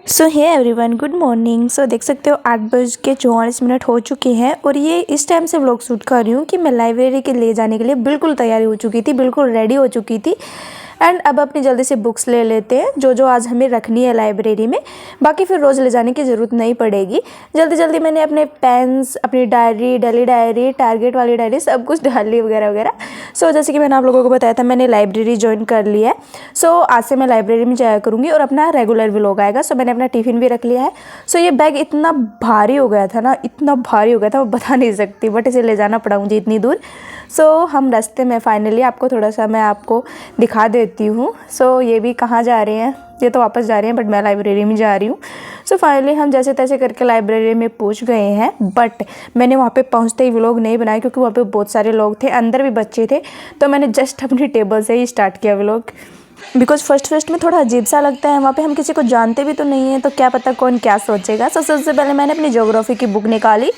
सो hey everyone, good morning. सो देख सकते हो 8:44 हो चुके हैं और ये इस टाइम से व्लॉग शूट कर रही हूँ कि मैं लाइब्रेरी के ले जाने के लिए बिल्कुल तैयारी हो चुकी थी, बिल्कुल रेडी हो चुकी थी। एंड अब अपनी जल्दी से बुक्स ले लेते हैं जो आज हमें रखनी है लाइब्रेरी में। बाकी फिर रोज़ ले जाने की ज़रूरत नहीं पड़ेगी। जल्दी जल्दी मैंने अपने पेन्स, अपनी डायरी, डेली डायरी, टारगेट वाली डायरी सब कुछ डाल ली वगैरह वगैरह। सो जैसे कि मैंने आप लोगों को बताया था, मैंने लाइब्रेरी ज्वाइन कर लिया है। सो आज से मैं लाइब्रेरी में जाया करूँगी और अपना रेगुलर व्लॉग आएगा। सो मैंने अपना टिफ़िन भी रख लिया है। सो ये बैग इतना भारी हो गया था ना, इतना भारी हो गया था, वो बता नहीं सकती, बट इसे ले जाना पड़ा मुझे इतनी दूर। सो हम रास्ते में फाइनली आपको थोड़ा सा मैं आपको दिखा देती हूँ। सो ये भी कहाँ जा रहे हैं, ये तो वापस जा रहे हैं, बट मैं लाइब्रेरी में जा रही हूँ। सो फाइनली हम जैसे तैसे करके लाइब्रेरी में पहुँच गए हैं। बट मैंने वहाँ पे पहुँचते ही व्लॉग नहीं बनाया क्योंकि वहाँ पे बहुत सारे लोग थे, अंदर भी बच्चे थे। तो मैंने जस्ट अपनी टेबल से ही स्टार्ट किया व्लॉग। बिकॉज फर्स्ट में थोड़ा अजीब सा लगता है, वहाँ पे हम किसी को जानते भी तो नहीं है, तो क्या पता कौन क्या सोचेगा। सो सबसे पहले मैंने अपनी ज्योग्राफी की बुक निकाली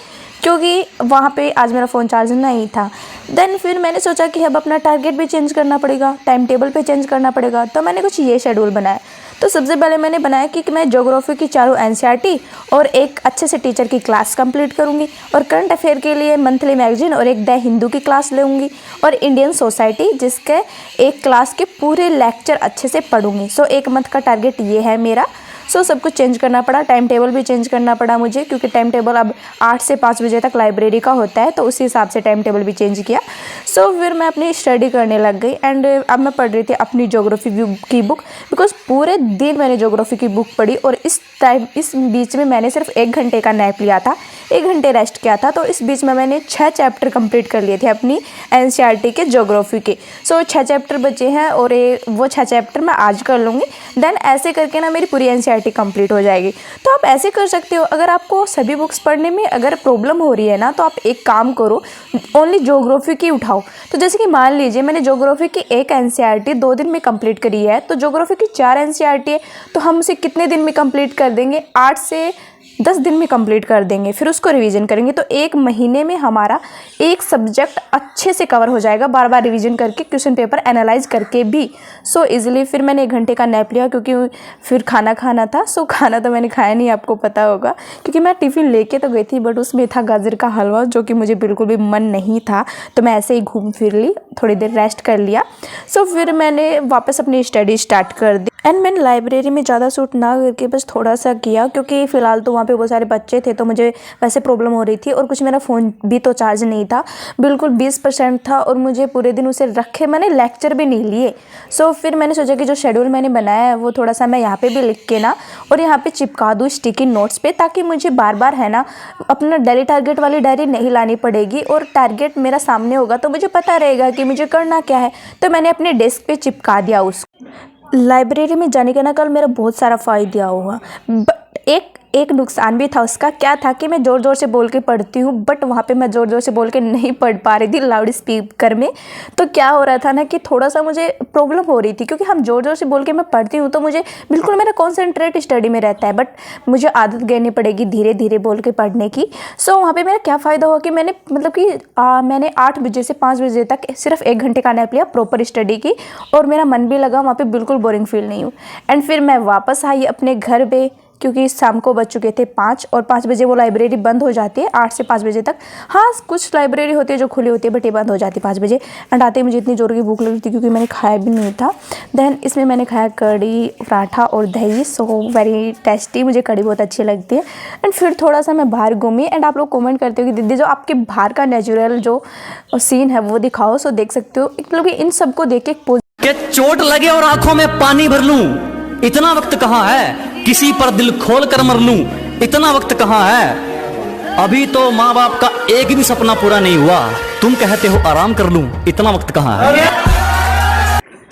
क्योंकि वहाँ पे आज मेरा फ़ोन चार्ज नहीं था। देन फिर मैंने सोचा कि अब अपना टारगेट भी चेंज करना पड़ेगा, टाइम टेबल पे चेंज करना पड़ेगा। तो मैंने कुछ ये शेड्यूल बनाया। तो सबसे पहले मैंने बनाया कि मैं ज्योग्राफी की चारों एनसीईआरटी और एक अच्छे से टीचर की क्लास कंप्लीट करूँगी, और करंट अफेयर के लिए मंथली मैगजीन और एक द हिंदू की क्लास लूँगी, और इंडियन सोसाइटी जिसके एक क्लास के पूरे लेक्चर अच्छे से पढ़ूँगी। सो एक मंथ का टारगेट ये है मेरा। सो सब कुछ चेंज करना पड़ा, टाइम टेबल भी चेंज करना पड़ा मुझे क्योंकि टाइम टेबल अब 8 से 5 बजे तक लाइब्रेरी का होता है, तो उसी हिसाब से टाइम टेबल भी चेंज किया। सो फिर मैं अपनी स्टडी करने लग गई। एंड अब मैं पढ़ रही थी अपनी ज्योग्राफी की बुक, बिकॉज पूरे दिन मैंने ज्योग्राफी की बुक पढ़ी और इस बीच में मैंने सिर्फ 1 घंटे का नैप लिया था, 1 घंटे रेस्ट किया था। तो इस बीच में मैंने 6 चैप्टर कंप्लीट कर लिए थे अपनी एनसीईआरटी के ज्योग्राफी के। सो 6 चैप्टर बचे हैं और वो 6 चैप्टर मैं आज कर लूँगी। देन ऐसे करके ना मेरी पूरी एनसीईआरटी कंप्लीट हो जाएगी। तो आप ऐसे कर सकते हो, अगर आपको सभी बुक्स पढ़ने में अगर प्रॉब्लम हो रही है ना, तो आप एक काम करो, ओनली ज्योग्राफी की उठाओ। तो जैसे कि मान लीजिए मैंने ज्योग्राफी की एक एनसीईआरटी 2 दिन में कंप्लीट करी है, तो ज्योग्राफी की 4 एनसीईआरटी है, तो हम उसे कितने दिन में कंप्लीट कर देंगे? 8 से 10 दिन में कंप्लीट कर देंगे। फिर उसको रिवीजन करेंगे तो 1 महीने में हमारा एक सब्जेक्ट अच्छे से कवर हो जाएगा, बार बार रिवीजन करके, क्वेश्चन पेपर एनालाइज करके भी। सो इजीली फिर मैंने 1 घंटे का नैप लिया क्योंकि फिर खाना खाना था। सो खाना तो मैंने खाया नहीं, आपको पता होगा, क्योंकि मैं टिफ़िन लेके तो गई थी बट उसमें था गाजर का हलवा जो कि मुझे बिल्कुल भी मन नहीं था। तो मैं ऐसे ही घूम फिर ली, थोड़ी देर रेस्ट कर लिया। सो फिर मैंने वापस अपनी स्टडी स्टार्ट कर दी। एंड मैंने लाइब्रेरी में ज़्यादा शूट ना करके बस थोड़ा सा किया क्योंकि फ़िलहाल तो वहाँ पे बहुत सारे बच्चे थे, तो मुझे वैसे प्रॉब्लम हो रही थी। और कुछ मेरा फ़ोन भी तो चार्ज नहीं था, बिल्कुल 20% था, और मुझे पूरे दिन उसे रखे, मैंने लेक्चर भी नहीं लिए। सो फिर मैंने सोचा कि जो शेड्यूल मैंने बनाया है वो थोड़ा सा मैं यहाँ पे भी लिख के ना और यहाँ पे चिपका दूँ स्टिकी नोट्स पे, ताकि मुझे बार बार है ना अपना डेली टारगेट वाली डायरी नहीं लानी पड़ेगी, और टारगेट मेरा सामने होगा तो मुझे पता रहेगा कि मुझे करना क्या है। तो मैंने अपने डेस्क पे चिपका दिया उसको। लाइब्रेरी में जाने का ना कल मेरा बहुत सारा फ़ायदा हुआ, बट एक नुकसान भी था। उसका क्या था कि मैं ज़ोर ज़ोर से बोल के पढ़ती हूँ, बट वहाँ पे मैं ज़ोर ज़ोर से बोल के नहीं पढ़ पा रही थी लाउड स्पीकर में। तो क्या हो रहा था ना कि थोड़ा सा मुझे प्रॉब्लम हो रही थी, क्योंकि हम ज़ोर ज़ोर से बोल के मैं पढ़ती हूँ तो मुझे बिल्कुल मेरा कॉन्सेंट्रेट स्टडी में रहता है, बट मुझे आदत गड़नी पड़ेगी धीरे धीरे बोल के पढ़ने की। सो वहाँ पर मेरा क्या फ़ायदा हुआ कि मैंने मैंने 8 बजे से 5 बजे तक सिर्फ 1 घंटे का नैप लिया प्रॉपर स्टडी की, और मेरा मन भी लगा, वहाँ पर बिल्कुल बोरिंग फील नहीं हुई। एंड फिर मैं वापस आई अपने घर पे क्योंकि शाम को बज चुके थे 5, और 5 बजे वो लाइब्रेरी बंद हो जाती है, 8 से 5 बजे तक। हाँ, कुछ लाइब्रेरी होती है जो खुली होती है, बट ये बंद हो जाती है 5 बजे। एंड आते ही मुझे इतनी जोर की भूख लगी थी क्योंकि मैंने खाया भी नहीं था। देन इसमें मैंने खाया कड़ी, पराठा और दही। सो वेरी टेस्टी, मुझे कड़ी बहुत अच्छी लगती है। एंड फिर थोड़ा सा मैं बाहर घूमी। एंड आप लोग कॉमेंट करते हो कि दीदी जो आपके बाहर का नेचुरल जो सीन है वो दिखाओ। सो देख सकते हो, मतलब इन सबको देख के चोट लगे और आंखों में पानी भर लूं, इतना वक्त कहाँ है? किसी पर दिल खोल कर मर लूं, इतना वक्त कहाँ है? अभी तो माँ बाप का एक भी सपना पूरा नहीं हुआ, तुम कहते हो आराम कर लूं, इतना वक्त कहाँ है?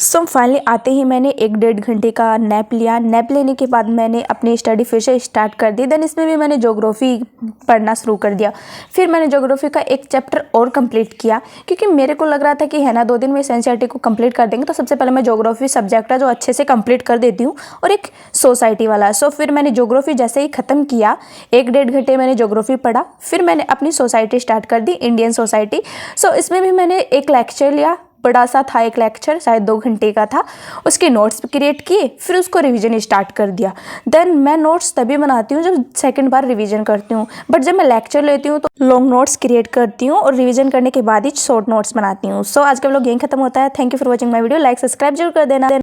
सो फाइनली आते ही मैंने 1-1.5 घंटे का नैप लिया। नैप लेने के बाद मैंने अपनी स्टडी फिर से स्टार्ट कर दी। देन इसमें भी मैंने ज्योग्राफी पढ़ना शुरू कर दिया। फिर मैंने ज्योग्राफी का एक चैप्टर और कंप्लीट किया क्योंकि मेरे को लग रहा था कि है ना 2 दिन में इस एनसीईआरटी को कंप्लीट कर देंगे, तो सबसे पहले मैं ज्योग्राफी सब्जेक्ट है जो अच्छे से कंप्लीट कर देती हूँ, और एक सोसाइटी वाला। सो फिर मैंने ज्योग्राफी जैसे ही ख़त्म किया, 1-1.5 घंटे मैंने ज्योग्राफी पढ़ा। फिर मैंने अपनी सोसाइटी स्टार्ट कर दी, इंडियन सोसाइटी। सो इसमें भी मैंने एक लेक्चर लिया, बड़ा सा था एक लेक्चर, शायद 2 घंटे का था, उसके नोट्स क्रिएट किए, फिर उसको रिवीजन स्टार्ट कर दिया। देन मैं नोट्स तभी बनाती हूँ जब सेकंड बार रिवीजन करती हूँ, बट जब मैं लेक्चर लेती हूँ तो लॉन्ग नोट्स क्रिएट करती हूँ और रिवीजन करने के बाद ही शॉर्ट नोट्स बनाती हूँ। सो आज का व्लॉग यहीं खत्म होता है। Thank you for watching my video. Like subscribe जरूर कर देना।